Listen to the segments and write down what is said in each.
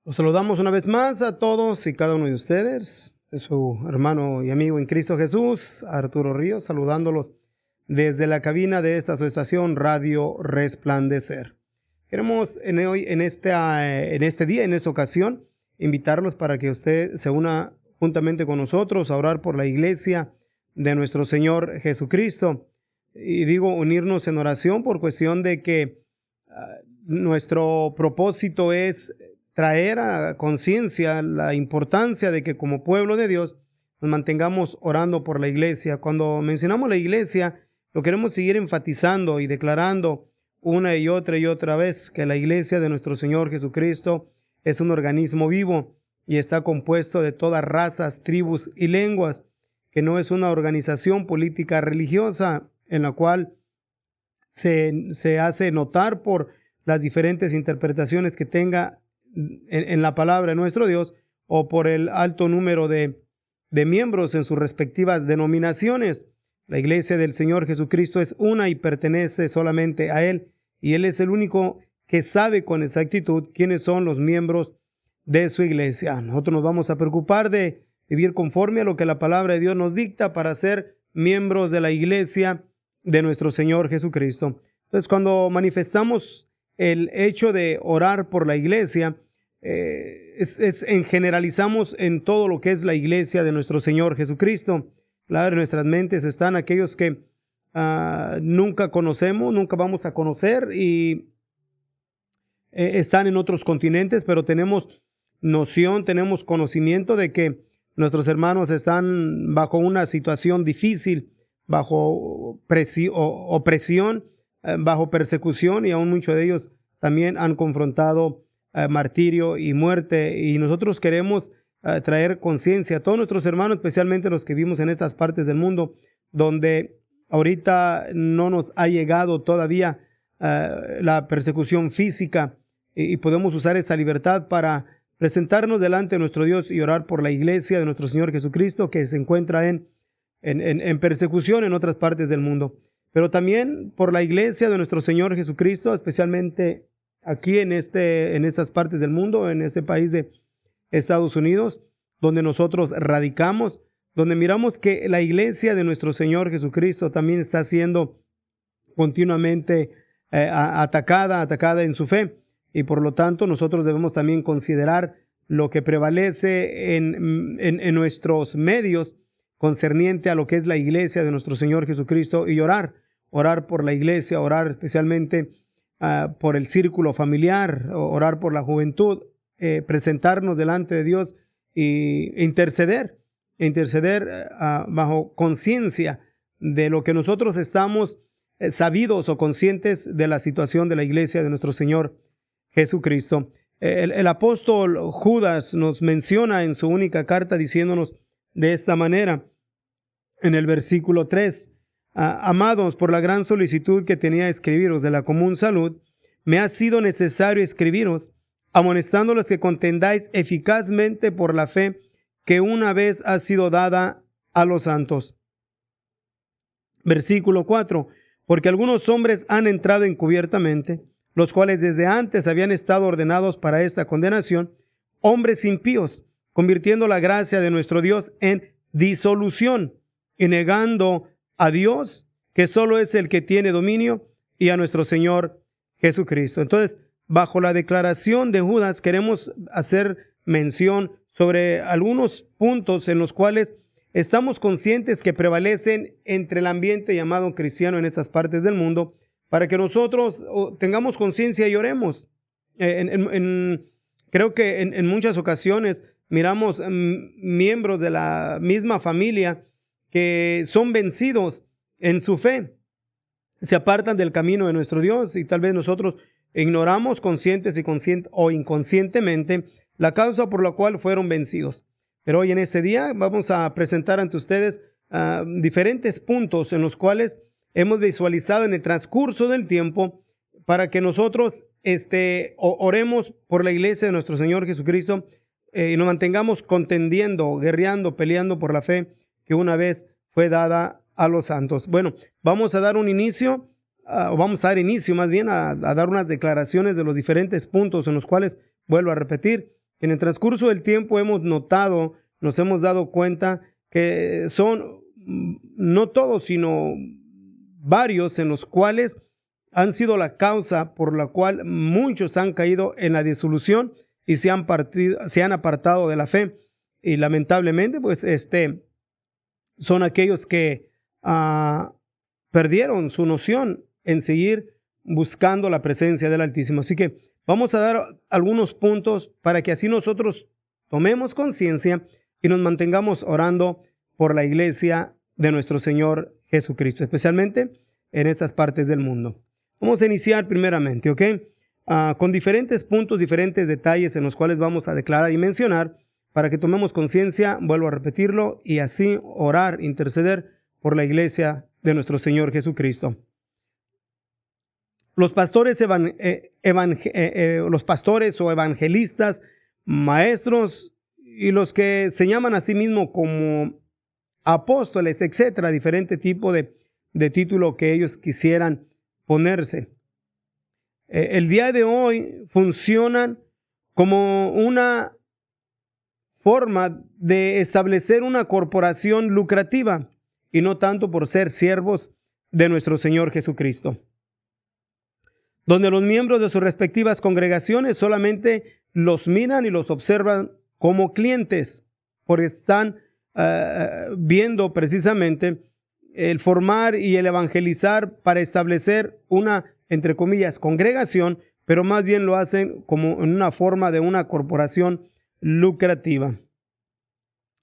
Los saludamos una vez más a todos y cada uno de ustedes. Es su hermano y amigo en Cristo Jesús, Arturo Ríos, saludándolos desde la cabina de esta su estación Radio Resplandecer. Queremos en este día, en esta ocasión, invitarlos para que usted se una juntamente con nosotros a orar por la iglesia de nuestro Señor Jesucristo. Y digo unirnos en oración por cuestión de que nuestro propósito es traer a conciencia la importancia de que como pueblo de Dios nos mantengamos orando por la iglesia. Cuando mencionamos la iglesia, lo queremos seguir enfatizando y declarando una y otra vez que la iglesia de nuestro Señor Jesucristo es un organismo vivo y está compuesto de todas razas, tribus y lenguas, que no es una organización política religiosa en la cual se hace notar por las diferentes interpretaciones que tenga en la palabra de nuestro Dios o por el alto número de miembros en sus respectivas denominaciones. La iglesia del Señor Jesucristo es una y pertenece solamente a Él, y Él es el único que sabe con exactitud quiénes son los miembros de su iglesia. Nosotros nos vamos a preocupar de vivir conforme a lo que la palabra de Dios nos dicta para ser miembros de la iglesia de nuestro Señor Jesucristo. Entonces, cuando manifestamos el hecho de orar por la iglesia, generalizamos en todo lo que es la iglesia de nuestro Señor Jesucristo. Claro, en nuestras mentes están aquellos que nunca conocemos, nunca vamos a conocer y están en otros continentes, pero tenemos noción, tenemos conocimiento de que nuestros hermanos están bajo una situación difícil, bajo opresión, bajo persecución, y aún muchos de ellos también han confrontado martirio y muerte, y nosotros queremos traer conciencia a todos nuestros hermanos, especialmente los que vivimos en estas partes del mundo, donde ahorita no nos ha llegado todavía la persecución física, y podemos usar esta libertad para presentarnos delante de nuestro Dios y orar por la iglesia de nuestro Señor Jesucristo, que se encuentra en persecución en otras partes del mundo, pero también por la iglesia de nuestro Señor Jesucristo, especialmente aquí en estas partes del mundo, en este país de Estados Unidos, donde nosotros radicamos, donde miramos que la iglesia de nuestro Señor Jesucristo también está siendo continuamente atacada en su fe, y por lo tanto nosotros debemos también considerar lo que prevalece en nuestros medios concerniente a lo que es la iglesia de nuestro Señor Jesucristo, y orar por la iglesia, orar especialmente por el círculo familiar, orar por la juventud, presentarnos delante de Dios e interceder bajo conciencia de lo que nosotros estamos sabidos o conscientes de la situación de la iglesia de nuestro Señor Jesucristo. El apóstol Judas nos menciona en su única carta diciéndonos de esta manera, en el versículo 3, amados, por la gran solicitud que tenía de escribiros de la común salud, me ha sido necesario escribiros, amonestándolos que contendáis eficazmente por la fe que una vez ha sido dada a los santos. Versículo 4, porque algunos hombres han entrado encubiertamente, los cuales desde antes habían estado ordenados para esta condenación, hombres impíos, convirtiendo la gracia de nuestro Dios en disolución y negando a Dios, que solo es el que tiene dominio, y a nuestro Señor Jesucristo. Entonces, bajo la declaración de Judas, queremos hacer mención sobre algunos puntos en los cuales estamos conscientes que prevalecen entre el ambiente llamado cristiano en estas partes del mundo, para que nosotros tengamos conciencia y oremos. Creo que en muchas ocasiones miramos miembros de la misma familia que son vencidos en su fe, se apartan del camino de nuestro Dios, y tal vez nosotros ignoramos conscientes o inconscientemente la causa por la cual fueron vencidos. Pero hoy en este día vamos a presentar ante ustedes diferentes puntos en los cuales hemos visualizado en el transcurso del tiempo para que nosotros oremos por la iglesia de nuestro Señor Jesucristo y nos mantengamos contendiendo, guerreando, peleando por la fe que una vez fue dada a los santos. Bueno, vamos a dar inicio más bien a dar unas declaraciones de los diferentes puntos en los cuales, vuelvo a repetir, En el transcurso del tiempo hemos notado, nos hemos dado cuenta que son no todos, sino varios en los cuales han sido la causa por la cual muchos han caído en la disolución y se han apartado de la fe. Y lamentablemente, pues, son aquellos que perdieron su noción en seguir buscando la presencia del Altísimo. Así que vamos a dar algunos puntos para que así nosotros tomemos conciencia y nos mantengamos orando por la iglesia de nuestro Señor Jesucristo, especialmente en estas partes del mundo. Vamos a iniciar primeramente, ¿ok? Con diferentes puntos, diferentes detalles en los cuales vamos a declarar y mencionar para que tomemos conciencia, vuelvo a repetirlo, y así orar, interceder por la iglesia de nuestro Señor Jesucristo. Los pastores o evangelistas, maestros y los que se llaman a sí mismos como apóstoles, etcétera, diferente tipo de título que ellos quisieran ponerse. El día de hoy funcionan como una forma de establecer una corporación lucrativa y no tanto por ser siervos de nuestro Señor Jesucristo, donde los miembros de sus respectivas congregaciones solamente los miran y los observan como clientes, porque están viendo precisamente el formar y el evangelizar para establecer una, entre comillas, congregación, pero más bien lo hacen como en una forma de una corporación lucrativa.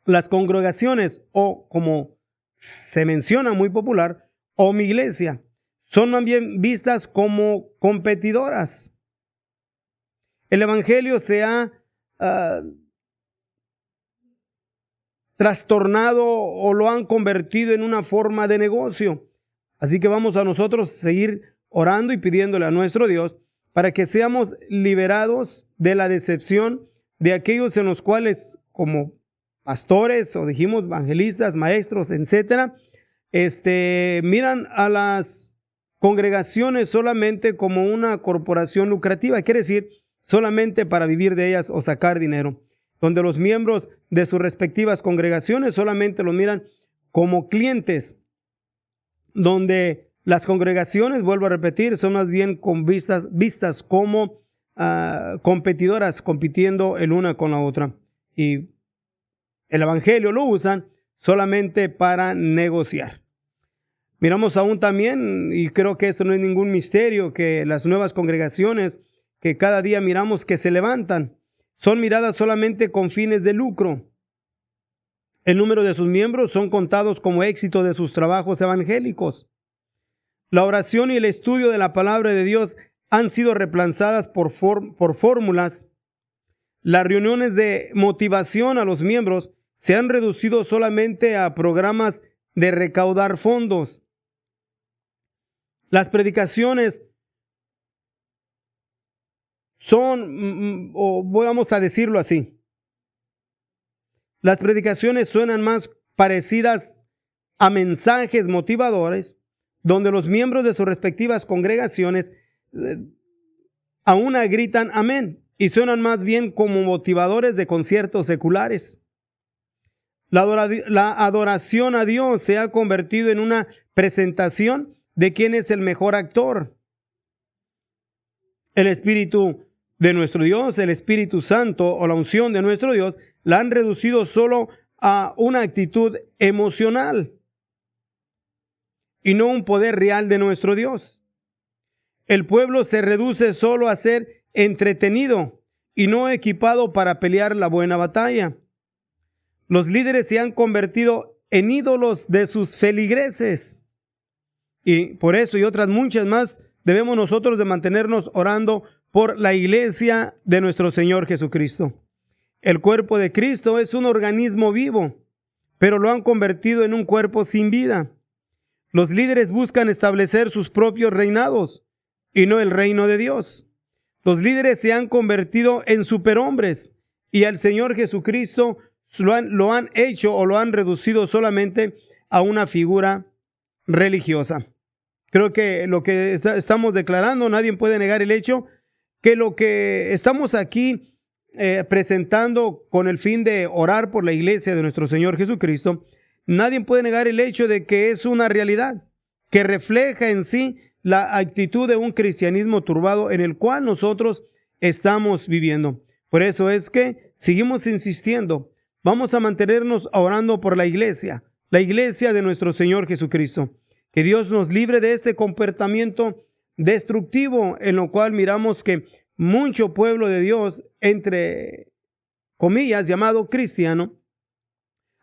Las congregaciones, o como se menciona muy popular, o mi iglesia, son más bien vistas como competidoras. El evangelio se ha trastornado o lo han convertido en una forma de negocio. Así que vamos a nosotros seguir orando y pidiéndole a nuestro Dios para que seamos liberados de la decepción de aquellos en los cuales, como pastores o dijimos evangelistas, maestros, etcétera, miran a las congregaciones solamente como una corporación lucrativa, quiere decir solamente para vivir de ellas o sacar dinero, donde los miembros de sus respectivas congregaciones solamente los miran como clientes, donde las congregaciones, vuelvo a repetir, son más bien vistas como competidoras, compitiendo el una con la otra. Y el evangelio lo usan solamente para negociar. Miramos aún también, y creo que esto no es ningún misterio, que las nuevas congregaciones que cada día miramos que se levantan, son miradas solamente con fines de lucro. El número de sus miembros son contados como éxito de sus trabajos evangélicos. La oración y el estudio de la palabra de Dios han sido reemplazadas por fórmulas. Las reuniones de motivación a los miembros se han reducido solamente a programas de recaudar fondos. Las predicaciones son, o vamos a decirlo así, las predicaciones suenan más parecidas a mensajes motivadores, donde los miembros de sus respectivas congregaciones a una gritan amén y suenan más bien como motivadores de conciertos seculares. La adoración a Dios se ha convertido en una presentación de quién es el mejor actor. El Espíritu de nuestro Dios, el Espíritu Santo o la unción de nuestro Dios, la han reducido solo a una actitud emocional y no un poder real de nuestro Dios. El pueblo se reduce solo a ser entretenido y no equipado para pelear la buena batalla. Los líderes se han convertido en ídolos de sus feligreses. Y por eso y otras muchas más debemos nosotros de mantenernos orando por la iglesia de nuestro Señor Jesucristo. El cuerpo de Cristo es un organismo vivo, pero lo han convertido en un cuerpo sin vida. Los líderes buscan establecer sus propios reinados y no el reino de Dios. Los líderes se han convertido en superhombres y al Señor Jesucristo lo han hecho o lo han reducido solamente a una figura religiosa. Creo que lo que estamos declarando, nadie puede negar el hecho que lo que estamos aquí presentando con el fin de orar por la iglesia de nuestro Señor Jesucristo, nadie puede negar el hecho de que es una realidad que refleja en sí la actitud de un cristianismo turbado en el cual nosotros estamos viviendo. Por eso es que seguimos insistiendo, vamos a mantenernos orando por la iglesia de nuestro Señor Jesucristo. Que Dios nos libre de este comportamiento destructivo en lo cual miramos que mucho pueblo de Dios, entre comillas, llamado cristiano,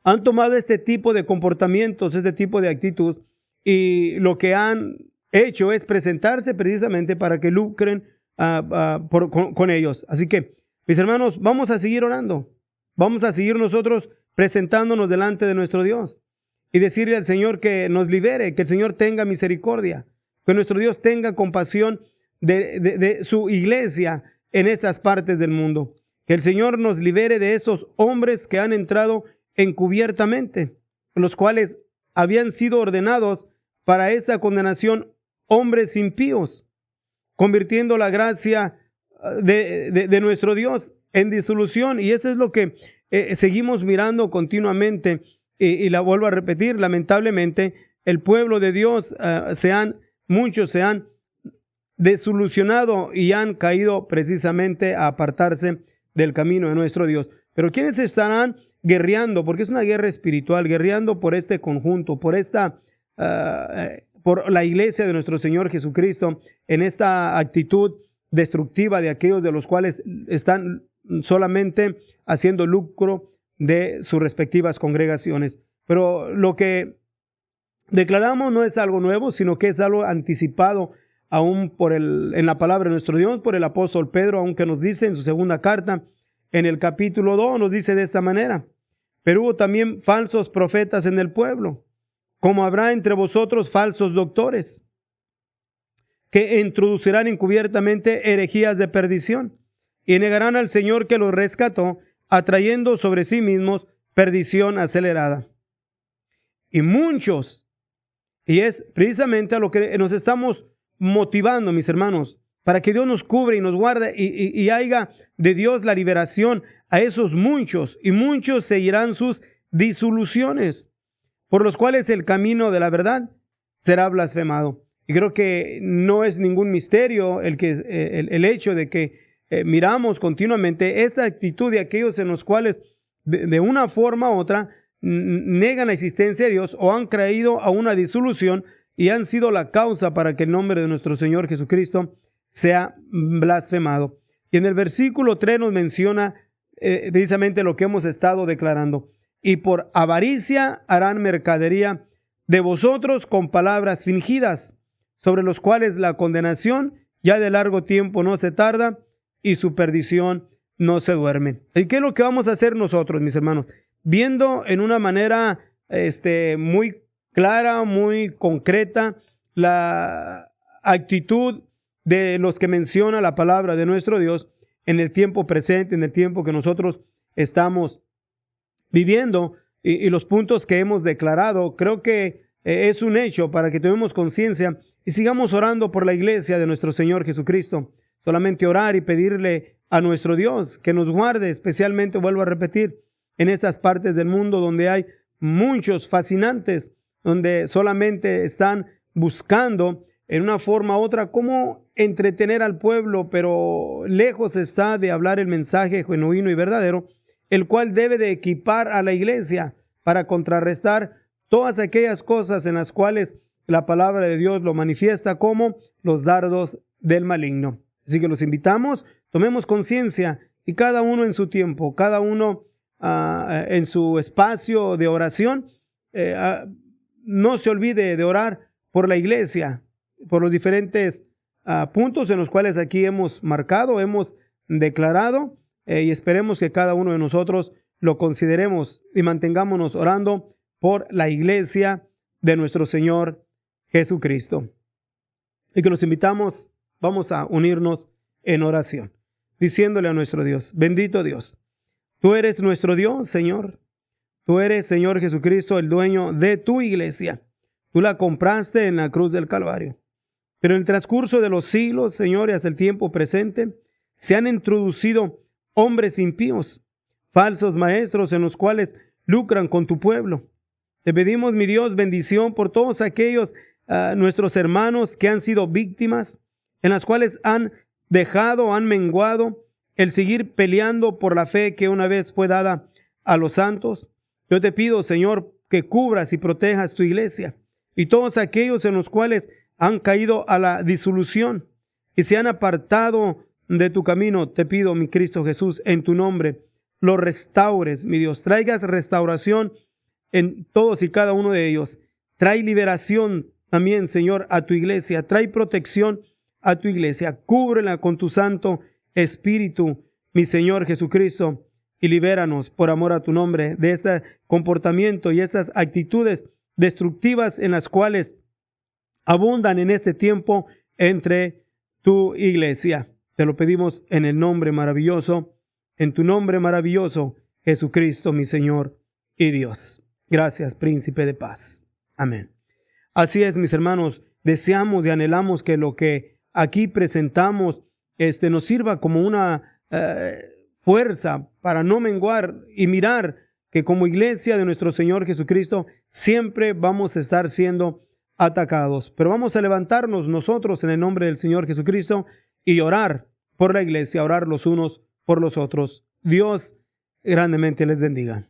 han tomado este tipo de comportamientos, este tipo de actitud, y lo que han hecho es presentarse precisamente para que lucren con ellos. Así que, mis hermanos, vamos a seguir orando, vamos a seguir nosotros presentándonos delante de nuestro Dios y decirle al Señor que nos libere, que el Señor tenga misericordia, que nuestro Dios tenga compasión de su iglesia en estas partes del mundo. Que el Señor nos libere de estos hombres que han entrado encubiertamente, los cuales habían sido ordenados para esta condenación, hombres impíos, convirtiendo la gracia de nuestro Dios en disolución. Y eso es lo que seguimos mirando continuamente. Y la vuelvo a repetir, lamentablemente, el pueblo de Dios, muchos se han desilusionado y han caído precisamente a apartarse del camino de nuestro Dios. Pero ¿quiénes estarán guerreando? Porque es una guerra espiritual, guerreando por este conjunto, por la iglesia de nuestro Señor Jesucristo, en esta actitud destructiva de aquellos de los cuales están solamente haciendo lucro de sus respectivas congregaciones. Pero lo que declaramos no es algo nuevo, sino que es algo anticipado aún en la palabra de nuestro Dios, por el apóstol Pedro, aunque nos dice en su segunda carta, en el capítulo 2, nos dice de esta manera: pero hubo también falsos profetas en el pueblo, como habrá entre vosotros falsos doctores, que introducirán encubiertamente herejías de perdición, y negarán al Señor que los rescató, atrayendo sobre sí mismos perdición acelerada. Y muchos, y es precisamente a lo que nos estamos motivando, mis hermanos, para que Dios nos cubre y nos guarde y haya de Dios la liberación a esos muchos, y muchos seguirán sus disoluciones, por los cuales el camino de la verdad será blasfemado. Y creo que no es ningún misterio el hecho de que miramos continuamente esta actitud de aquellos en los cuales de una forma u otra negan la existencia de Dios o han creído a una disolución y han sido la causa para que el nombre de nuestro Señor Jesucristo sea blasfemado. Y en el versículo 3 nos menciona precisamente lo que hemos estado declarando: y por avaricia harán mercadería de vosotros con palabras fingidas, sobre los cuales la condenación ya de largo tiempo no se tarda y su perdición no se duerme. ¿Y qué es lo que vamos a hacer nosotros, mis hermanos? Viendo en una manera muy clara, muy concreta, la actitud de los que menciona la palabra de nuestro Dios en el tiempo presente, en el tiempo que nosotros estamos viviendo, y los puntos que hemos declarado, creo que es un hecho para que tomemos conciencia y sigamos orando por la iglesia de nuestro Señor Jesucristo. Solamente orar y pedirle a nuestro Dios que nos guarde, especialmente, vuelvo a repetir, en estas partes del mundo donde hay muchos fascinantes, donde solamente están buscando en una forma u otra cómo entretener al pueblo, pero lejos está de hablar el mensaje genuino y verdadero, el cual debe de equipar a la iglesia para contrarrestar todas aquellas cosas en las cuales la palabra de Dios lo manifiesta como los dardos del maligno. Así que los invitamos, tomemos conciencia, y cada uno en su tiempo, cada uno en su espacio de oración, no se olvide de orar por la iglesia, por los diferentes puntos en los cuales aquí hemos marcado, hemos declarado, y esperemos que cada uno de nosotros lo consideremos y mantengámonos orando por la iglesia de nuestro Señor Jesucristo. Y que los invitamos, vamos a unirnos en oración, diciéndole a nuestro Dios: bendito Dios, tú eres nuestro Dios, Señor. Tú eres, Señor Jesucristo, el dueño de tu iglesia. Tú la compraste en la cruz del Calvario. Pero en el transcurso de los siglos, Señor, y hasta el tiempo presente, se han introducido hombres impíos, falsos maestros en los cuales lucran con tu pueblo. Te pedimos, mi Dios, bendición por todos aquellos nuestros hermanos que han sido víctimas, en las cuales han dejado, han menguado el seguir peleando por la fe que una vez fue dada a los santos. Yo te pido, Señor, que cubras y protejas tu iglesia y todos aquellos en los cuales han caído a la disolución y se han apartado de tu camino. Te pido, mi Cristo Jesús, en tu nombre, los restaures, mi Dios. Traigas restauración en todos y cada uno de ellos. Trae liberación también, Señor, a tu iglesia. Trae protección a tu iglesia. Cúbrela con tu Santo Espíritu, mi Señor Jesucristo, y libéranos por amor a tu nombre de este comportamiento y estas actitudes destructivas en las cuales abundan en este tiempo entre tu iglesia. Te lo pedimos en el nombre maravilloso, en tu nombre maravilloso, Jesucristo, mi Señor y Dios. Gracias, Príncipe de Paz. Amén. Así es, mis hermanos, deseamos y anhelamos que lo que aquí presentamos nos sirva como una fuerza para no menguar y mirar que como iglesia de nuestro Señor Jesucristo siempre vamos a estar siendo atacados. Pero vamos a levantarnos nosotros en el nombre del Señor Jesucristo y orar por la iglesia, orar los unos por los otros. Dios grandemente les bendiga.